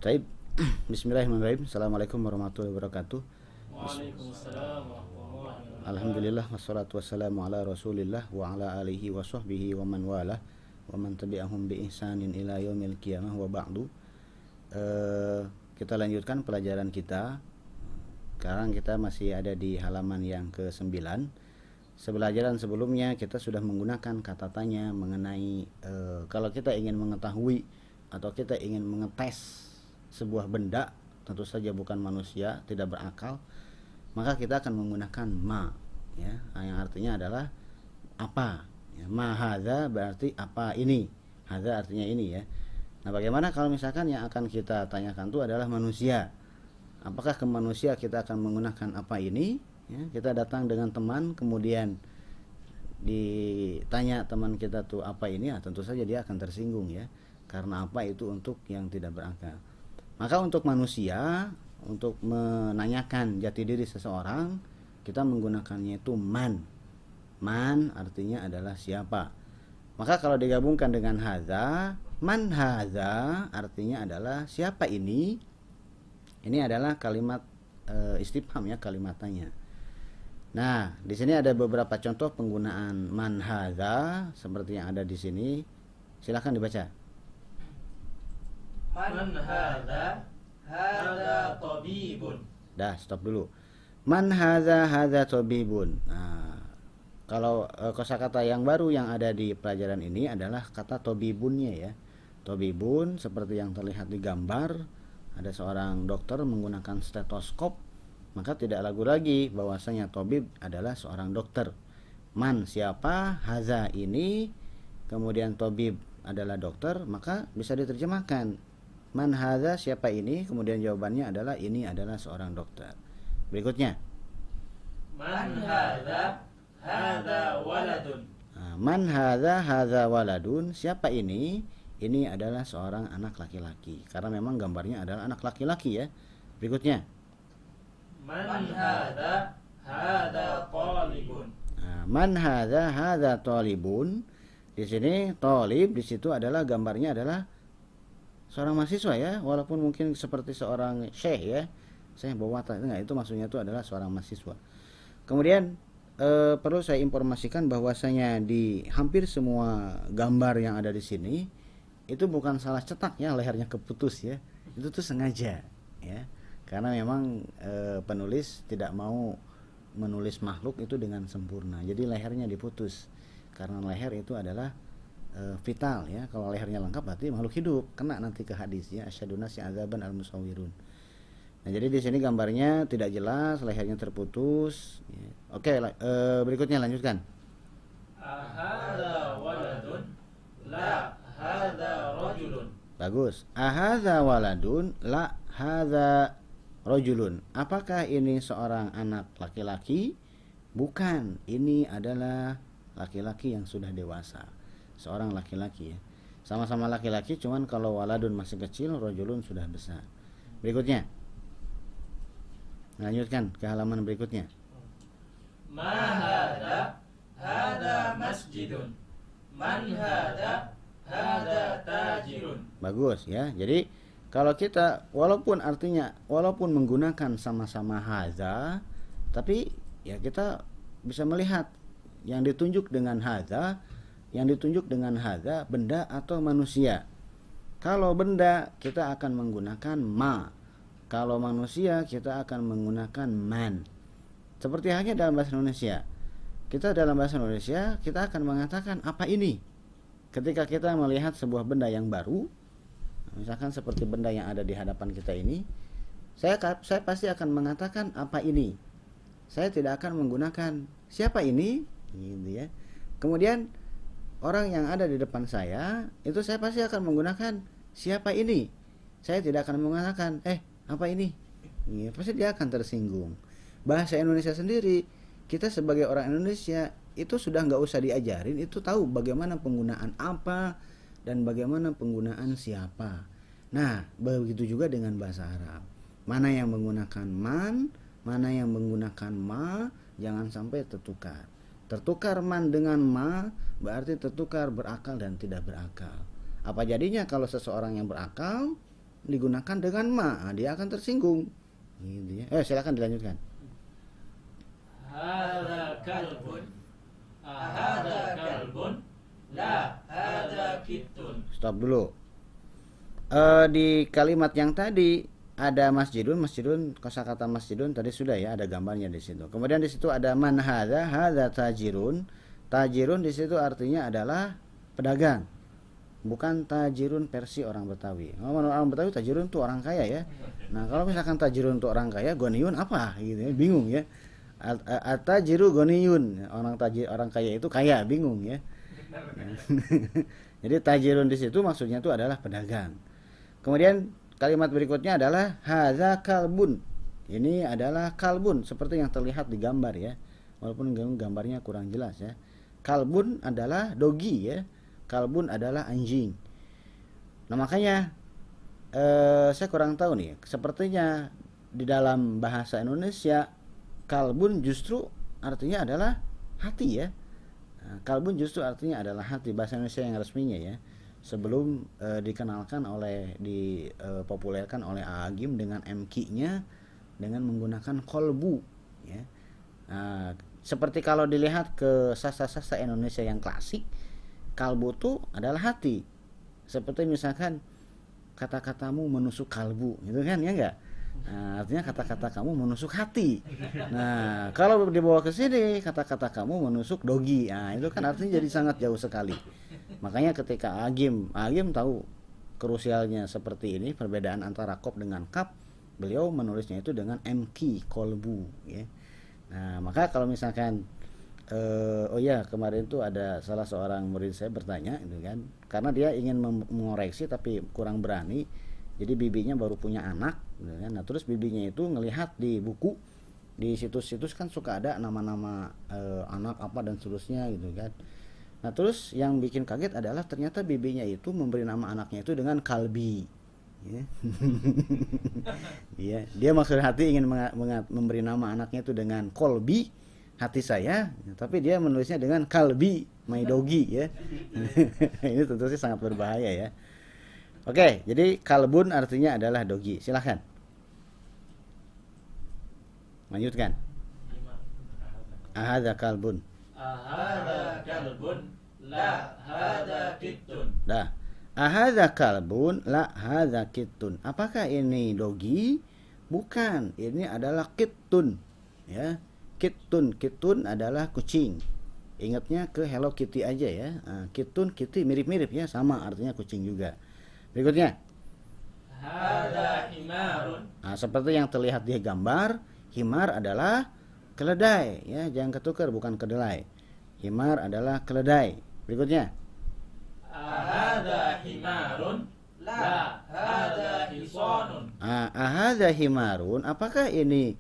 Taib. Bismillahirrahmanirrahim. Assalamualaikum warahmatullahi wabarakatuh. Waalaikumsalam warahmatullahi wabarakatuh. Alhamdulillah wassalatu wassalamu ala Rasulillah wa ala alihi wa sahbihi wa man walah wa man tabi'ahum bi ihsanin ila yaumil qiyamah wa ba'du. Kita lanjutkan pelajaran kita. Sekarang kita masih ada di halaman yang ke-9. Pelajaran sebelumnya kita sudah menggunakan kata tanya mengenai kalau kita ingin mengetahui atau kita ingin mengetes sebuah benda, tentu saja bukan manusia, tidak berakal, maka kita akan menggunakan ma, ya, yang artinya adalah apa. Ya, ma hadza berarti apa ini, hadza artinya ini, ya. Nah, bagaimana kalau misalkan yang akan kita tanyakan itu adalah manusia? Apakah ke manusia kita akan menggunakan apa ini? Ya, kita datang dengan teman, kemudian ditanya teman kita tuh apa ini, ya, tentu saja dia akan tersinggung, ya, karena apa itu untuk yang tidak berakal. Maka untuk manusia, untuk menanyakan jati diri seseorang, kita menggunakannya itu man. Man artinya adalah siapa. Maka kalau digabungkan dengan hadza, man hadza artinya adalah siapa ini. Ini adalah kalimat istifham, ya, kalimat tanya. Nah, di sini ada beberapa contoh penggunaan man hadza seperti yang ada di sini. Silakan dibaca. Man hadza? Hadza tabibun. Dah, stop dulu. Man hadza tabibun. Nah, kalau kosakata yang baru yang ada di pelajaran ini adalah kata tabibunnya, ya. Tabibun seperti yang terlihat di gambar, ada seorang dokter menggunakan stetoskop, maka tidak ragu lagi bahwasanya tabib adalah seorang dokter. Man siapa, hadza ini, kemudian tabib adalah dokter, maka bisa diterjemahkan man hadza siapa ini, kemudian jawabannya adalah ini adalah seorang dokter. Berikutnya. Man hadza? Hadza waladun. Nah, man hadza waladun, siapa ini? Ini adalah seorang anak laki-laki. Karena memang gambarnya adalah anak laki-laki, ya. Berikutnya. Man hadza? Hadza talibun. Nah, man hadza talibun. Di sini talib di situ adalah gambarnya adalah seorang mahasiswa, ya, walaupun mungkin seperti seorang syekh, ya, saya bawa enggak, itu maksudnya itu adalah seorang mahasiswa. Kemudian perlu saya informasikan bahwasanya di hampir semua gambar yang ada di sini itu bukan salah cetak, ya, lehernya keputus, ya, itu tuh sengaja, ya, karena memang penulis tidak mau menulis makhluk itu dengan sempurna, jadi lehernya diputus karena leher itu adalah vital, ya. Kalau lehernya lengkap berarti makhluk hidup, kena nanti ke hadis, ya, asyaduna si azaban al musawirun. Nah, jadi di sini gambarnya tidak jelas, lehernya terputus, ya. Oke, berikutnya lanjutkan. Ahadza waladun? La, hadza rajulun. Bagus. Ahadza waladun? La, hadza rajulun. Apakah ini seorang anak laki-laki? Bukan, ini adalah laki-laki yang sudah dewasa. Seorang laki-laki, ya. Sama-sama laki-laki, cuman kalau waladun masih kecil, rajulun sudah besar. Berikutnya. Lanjutkan ke halaman berikutnya. Ma hadza? Hadza masjidun. Man hadza? Hadza tajirun. Bagus, ya. Jadi kalau kita walaupun menggunakan sama-sama hadza, tapi ya kita bisa melihat yang ditunjuk dengan hadza benda atau manusia. Kalau benda kita akan menggunakan ma. Kalau manusia kita akan menggunakan man. Seperti halnya dalam bahasa Indonesia. Dalam bahasa Indonesia kita akan mengatakan apa ini? Ketika kita melihat sebuah benda yang baru, misalkan seperti benda yang ada di hadapan kita ini, saya pasti akan mengatakan apa ini. Saya tidak akan menggunakan siapa ini, gitu, ya. Kemudian orang yang ada di depan saya, itu saya pasti akan menggunakan siapa ini. Saya tidak akan mengatakan apa ini, ya, pasti dia akan tersinggung. Bahasa Indonesia sendiri, kita sebagai orang Indonesia itu sudah nggak usah diajarin, itu tahu bagaimana penggunaan apa dan bagaimana penggunaan siapa. Nah, begitu juga dengan bahasa Arab. Mana yang menggunakan man, mana yang menggunakan ma, jangan sampai tertukar. Tertukar man dengan ma berarti tertukar berakal dan tidak berakal. Apa jadinya kalau seseorang yang berakal digunakan dengan ma, dia akan tersinggung. Gitu ya. Silakan dilanjutkan. Hada kalbun. Hada kalbun. La hada kittun. Stop dulu. Di kalimat yang tadi ada masjidun, kosakata masjidun tadi sudah ya, ada gambarnya di situ. Kemudian di situ ada man hadza tajirun. Tajirun di situ artinya adalah pedagang. Bukan tajirun versi orang Betawi. Orang Betawi tajirun itu orang kaya ya. Nah, kalau misalkan tajirun untuk orang kaya, goniyun apa gitu ya, bingung ya. At-tajiru goniyun, orang kaya itu kaya, bingung ya. Jadi tajirun di situ maksudnya itu adalah pedagang. Kemudian kalimat berikutnya adalah hadza kalbun. Ini adalah kalbun seperti yang terlihat di gambar ya. Walaupun gambarnya kurang jelas ya. Kalbun adalah dogi ya. Kalbun adalah anjing. Nah, makanya saya kurang tahu nih. Sepertinya di dalam bahasa Indonesia kalbun justru artinya adalah hati ya. Kalbun justru artinya adalah hati, bahasa Indonesia yang resminya ya. Sebelum dikenalkan dipopulerkan oleh Agim dengan MQ-nya dengan menggunakan kolbu ya. Seperti kalau dilihat ke sastra-sastra Indonesia yang klasik, kalbu itu adalah hati. Seperti misalkan kata-katamu menusuk kalbu gitu kan ya enggak? Artinya kata-kata kamu menusuk hati. Nah, kalau dibawa ke sini kata-kata kamu menusuk dogi. Nah, itu kan artinya jadi sangat jauh sekali. Makanya ketika Agim tahu krusialnya seperti ini, perbedaan antara kop dengan kap, beliau menulisnya itu dengan MQ kolbu ya. Nah, maka kalau misalkan kemarin itu ada salah seorang murid saya bertanya itu kan, karena dia ingin mengoreksi tapi kurang berani. Jadi bibinya baru punya anak gitu kan. Nah, terus bibinya itu ngelihat di buku, di situs-situs kan suka ada nama-nama anak apa dan seterusnya gitu kan. Nah, terus yang bikin kaget adalah ternyata bibinya itu memberi nama anaknya itu dengan kalbi ya. Ya, dia maksud hati ingin memberi nama anaknya itu dengan kolbi, hati saya, tapi dia menulisnya dengan kalbi, my doggy ya. Ini tentu sih sangat berbahaya ya. Oke, jadi kalbun artinya adalah dogi. Silahkan lanjutkan. Ahadza kalbun. Ahada kalbun. La hada kittun. Dah. Ahadza kalbun, la hadza kittun. Apakah ini dogi? Bukan, ini adalah kittun. Ya. Kittun adalah kucing. Ingatnya ke Hello Kitty aja ya. Kittun, kitty mirip-mirip ya, sama artinya kucing juga. Berikutnya. Hada himarun. Seperti yang terlihat di gambar, himar adalah keledai ya, jangan ketukar, bukan kedelai. Himar adalah keledai. Berikutnya. Ahada himarun. La hada hisanun. Ahadza himarun, apakah ini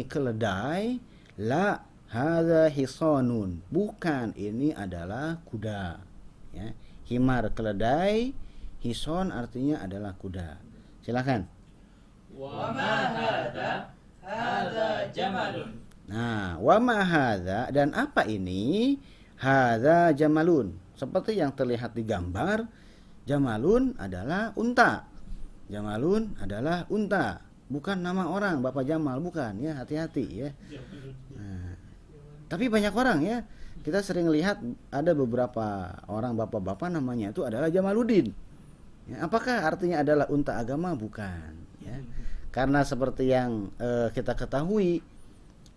keledai? La hadza hisanun, bukan, ini adalah kuda ya. Himar keledai, hison artinya adalah kuda. Silakan. Wa ma hada? Hada jamalun. Nah, wa ma hadza, dan apa ini? Hadza jamalun. Seperti yang terlihat di gambar, jamalun adalah unta. Jamalun adalah unta, bukan nama orang Bapak Jamal, bukan ya, hati-hati ya. Nah, tapi banyak orang ya, kita sering lihat ada beberapa orang bapak-bapak namanya itu adalah Jamaluddin. Ya, apakah artinya adalah unta agama? Bukan. Ya. Karena seperti yang kita ketahui,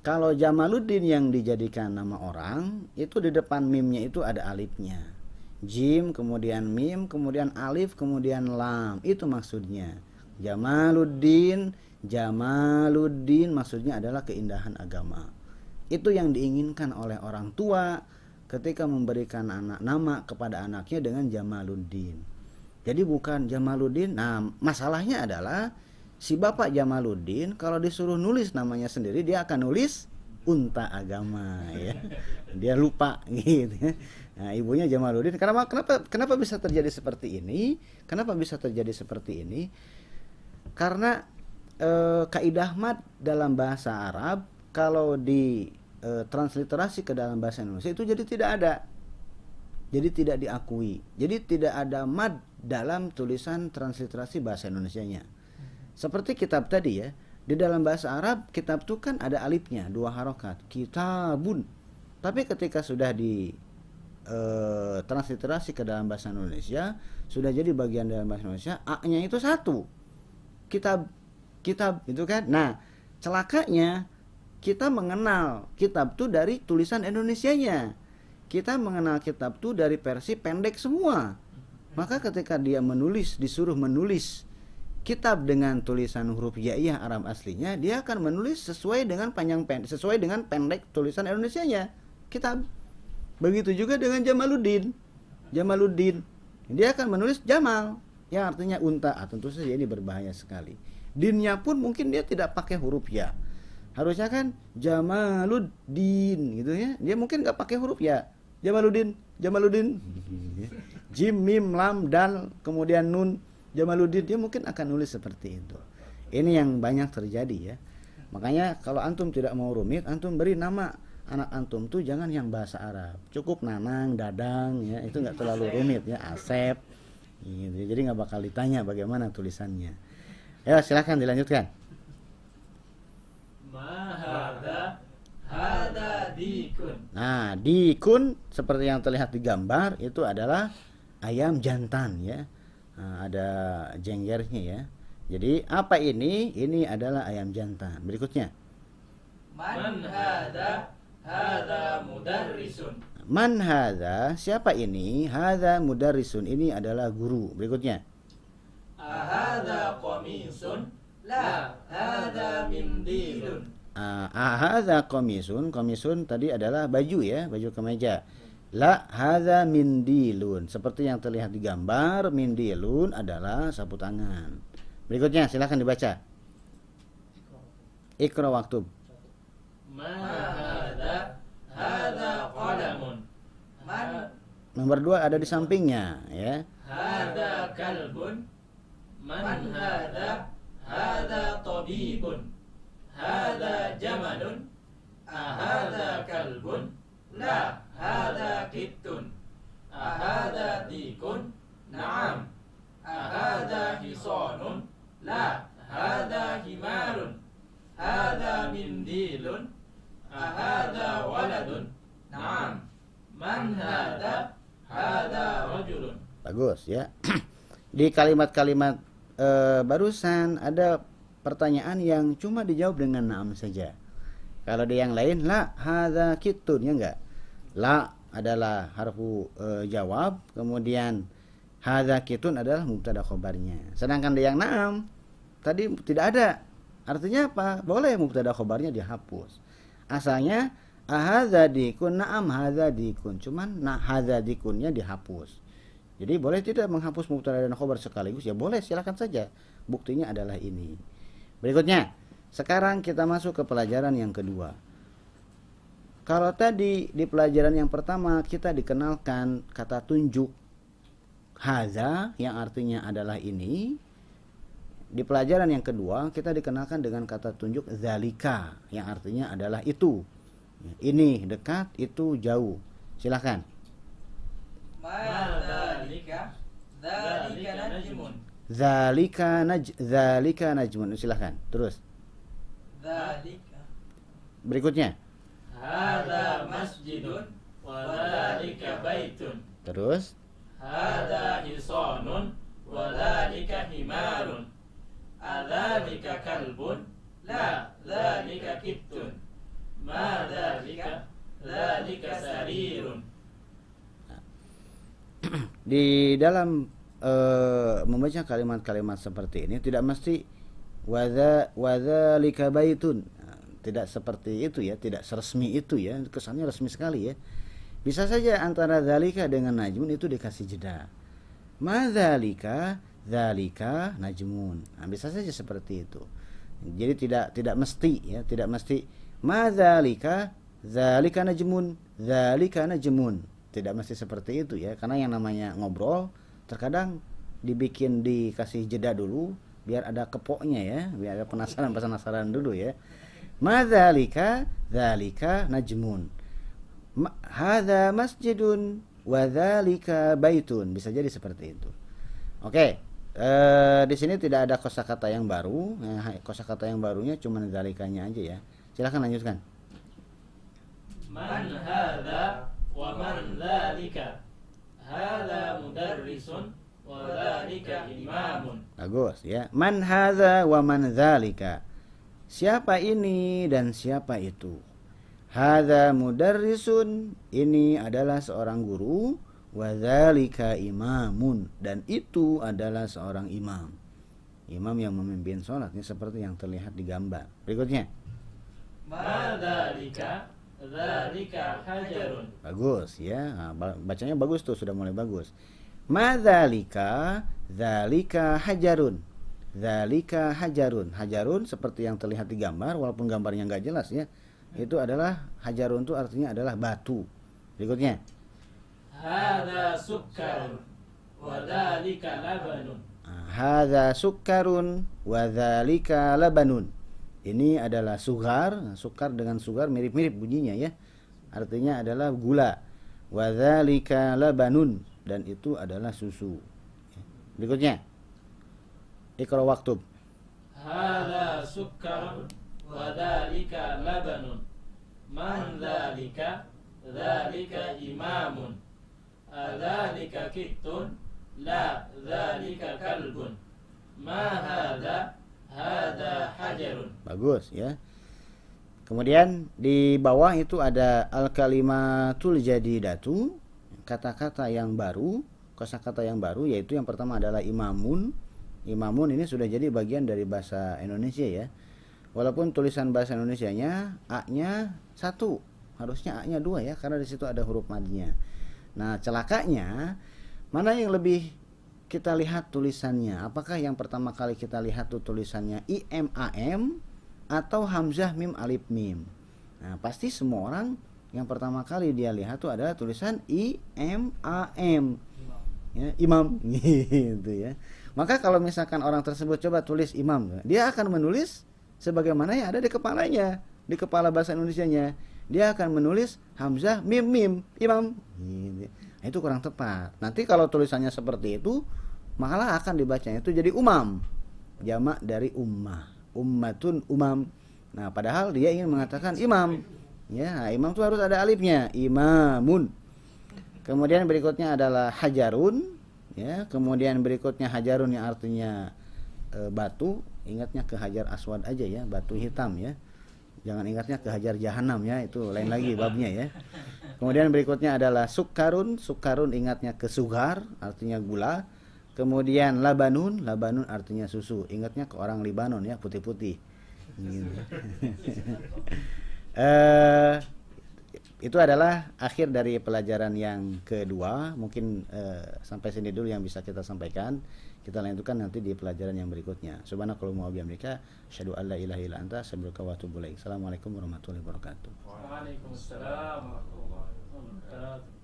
kalau Jamaluddin yang dijadikan nama orang, itu di depan mimnya itu ada alifnya. Jim, kemudian mim, kemudian alif, kemudian lam. Itu maksudnya. Jamaluddin maksudnya adalah keindahan agama. Itu yang diinginkan oleh orang tua ketika memberikan nama kepada anaknya dengan Jamaluddin. Jadi bukan Jamaluddin. Nah, masalahnya adalah si Bapak Jamaluddin kalau disuruh nulis namanya sendiri, dia akan nulis unta agama ya. Dia lupa gitu ya. Nah, ibunya Jamaluddin. Kenapa bisa terjadi seperti ini? Kenapa bisa terjadi seperti ini? Karena kaidah mad dalam bahasa Arab kalau di transliterasi ke dalam bahasa Indonesia itu jadi tidak ada. Jadi tidak diakui. Jadi tidak ada mad dalam tulisan transliterasi bahasa Indonesianya. Seperti kitab tadi ya, di dalam bahasa Arab kitab itu kan ada alifnya, 2 harokat, kitabun. Tapi ketika sudah di transliterasi ke dalam bahasa Indonesia, sudah jadi bagian dalam bahasa Indonesia, a-nya itu 1. Kitab itu kan. Nah, celakanya kita mengenal kitab itu dari tulisan Indonesianya. Kita mengenal kitab itu dari versi pendek semua. Maka ketika dia disuruh menulis kitab dengan tulisan huruf hijaiyah Arab aslinya, dia akan menulis sesuai dengan sesuai dengan pendek tulisan Indonesianya, kitab. Begitu juga dengan Jamaluddin. Dia akan menulis Jamal, yang artinya unta. Tentu saja ini berbahaya sekali. Dinnya pun mungkin dia tidak pakai huruf ya. Harusnya kan Jamaluddin gitu ya. Dia mungkin nggak pakai huruf ya. Jamaluddin. Jim, mim, lam, dal, kemudian nun. Jamaluddin, dia mungkin akan nulis seperti itu. Ini yang banyak terjadi ya. Makanya kalau antum tidak mau rumit, antum beri nama anak antum tuh jangan yang bahasa Arab. Cukup Nanang, Dadang ya, itu nggak terlalu rumit ya, Asep. Gitu. Jadi nggak bakal ditanya bagaimana tulisannya. Ya, silakan dilanjutkan. Ma hadza dikun. Nah, dikun seperti yang terlihat di gambar itu adalah ayam jantan ya. Nah, ada jenggernya ya. Jadi apa ini? Ini adalah ayam jantan. Berikutnya. Man hadza mudarrisun. Man hadza, siapa ini? Hadza mudarrisun, ini adalah guru. Berikutnya. Ahadza qamisun. La hadza mindilun. Hadza qamisun. Qamisun tadi adalah baju ya, baju kemeja. La hadza mindilun. Seperti yang terlihat di gambar, mindilun adalah sapu tangan. Berikutnya silakan dibaca. Iqra waktub. Ma hadza qalamun. Nomor 2 ada di sampingnya ya. Hadza kalbun. Man hadza tabibun. Hadza jamalun. Ahadza kalbun. La hadza kittun. Ahadza dikun. Na'am. Ahadza hisanun. La hadza himarun. Hadza mindilun. Ahadza waladun. Na'am. Man hadza? Hadza rajulun. Bagus ya. Di kalimat-kalimat barusan ada pertanyaan yang cuma dijawab dengan na'am saja. Kalau di yang lain la hadza kittun ya enggak. La adalah harfu jawab, kemudian hadza kittun adalah mubtada khobarnya. Sedangkan di yang na'am tadi tidak ada. Artinya apa? Boleh mubtada khobarnya dihapus. Asalnya ahadza dikun, na'am hadza dikun. Cuman hadza dikunnya dihapus. Jadi boleh tidak menghapus mubtada dan khobar sekaligus? Ya boleh, silakan saja. Buktinya adalah ini. Berikutnya, sekarang kita masuk ke pelajaran yang kedua. Kalau tadi di pelajaran yang pertama kita dikenalkan kata tunjuk hadza yang artinya adalah ini. Di pelajaran yang kedua kita dikenalkan dengan kata tunjuk zalika yang artinya adalah itu. Ini dekat, itu jauh. Silakan. Ma dzalika? Dzalika najmun. Zalika najmun. Silakan. Terus. Dzalika. Berikutnya. Hadza masjidun wa dzalika baitun. Terus. Hadza hisanun wa dzalika himarun. Adzalika kalbun? La, dzalika kittun. Ma dzalika? Dzalika sarirun. Di dalam membaca kalimat-kalimat seperti ini tidak mesti wadzalika baitun. Tidak seperti itu ya, tidak seresmi itu ya. Kesannya resmi sekali ya. Bisa saja antara dzalika dengan najmun itu dikasih jeda. Ma dzalika, dzalika najmun. Nah, bisa saja seperti itu. Jadi tidak mesti ya, tidak mesti ma dzalika, dzalika najmun, dzalika najmun. Tidak mesti seperti itu ya, karena yang namanya ngobrol terkadang dikasih jeda dulu biar ada kepoknya ya, biar ada penasaran dulu ya. Ma dzalika, dzalika najmun. Hadza masjidun wa dzalika baitun. Bisa jadi seperti itu. Oke. Di sini tidak ada kosakata yang baru. Kosakata yang barunya cuma zalikanya aja ya. Silahkan lanjutkan. Man hadza wa man dzalika. Hadza mudarrisun wa dzalika imamun. Bagus ya. Man hadza wa man dzalika. Siapa ini dan siapa itu? Hadza mudarrisun, ini adalah seorang guru. Wa dzalika imamun, dan itu adalah seorang imam. Imam yang memimpin sholat, ini seperti yang terlihat di gambar. Berikutnya. Ma dzalika, dzalika hajarun. Bagus ya. Nah, bacanya bagus tuh, sudah mulai bagus. Ma dzalika, dzalika hajarun. Dzalika hajarun. Hajarun seperti yang terlihat di gambar, walaupun gambarnya nggak jelas ya. Itu adalah hajarun, itu artinya adalah batu. Berikutnya. Hadza sukkarun wa dzalika labanun. Hadza sukkarun wa dzalika labanun. Ini adalah sugar. Sukar dengan sugar mirip-mirip bunyinya ya. Artinya adalah gula. Wa dzalika labanun, dan itu adalah susu. Berikutnya. Iqra waktub. Hadza sukkarun wa dzalika labanun. Man dzalika, dzalika imamun. Adzalika kittun, la dzalika kalbun. Ma hadza, hadza hajarun. Bagus ya. Kemudian di bawah itu ada al-kalimatul jadidatu, kata-kata yang baru, kosakata yang baru, yaitu yang pertama adalah imamun. Imamun ini sudah jadi bagian dari bahasa Indonesia ya. Walaupun tulisan bahasa Indonesianya A-nya 1, harusnya A-nya 2 ya, karena di situ ada huruf madnya. Nah, celakanya mana yang lebih kita lihat tulisannya? Apakah yang pertama kali kita lihat tuh tulisannya IMAM atau hamzah mim alif mim? Nah, pasti semua orang yang pertama kali dia lihat tuh adalah tulisan IMAM. Ya, imam gitu ya. Maka kalau misalkan orang tersebut coba tulis imam, dia akan menulis sebagaimana yang ada di kepalanya, di kepala bahasa Indonesianya. Dia akan menulis hamzah mim mim imam. Nah, itu kurang tepat. Nanti kalau tulisannya seperti itu, malah akan dibacanya itu jadi umam, jamak dari ummah, ummatun umam. Nah, padahal dia ingin mengatakan imam. Ya, imam itu harus ada alifnya, imamun. Kemudian berikutnya adalah hajarun. Ya, kemudian berikutnya hajarun yang artinya batu. Ingatnya ke hajar aswad aja ya, batu hitam ya. Jangan ingatnya ke hajar jahanam ya, itu lain lagi babnya ya. Kemudian berikutnya adalah sukarun. Sukarun ingatnya ke sugar, artinya gula. Kemudian labanun. Labanun artinya susu. Ingatnya ke orang Libanon ya, putih-putih. Gitu. Itu adalah akhir dari pelajaran yang kedua. Mungkin sampai sini dulu yang bisa kita sampaikan. Kita lanjutkan nanti di pelajaran yang berikutnya. Subhanakallahumma wa bihamdika, asyhadu an la ilaha illa anta, astaghfiruka wa atubu ilaik. Assalamualaikum warahmatullahi wabarakatuh. Waalaikumsalam warahmatullahi wabarakatuh.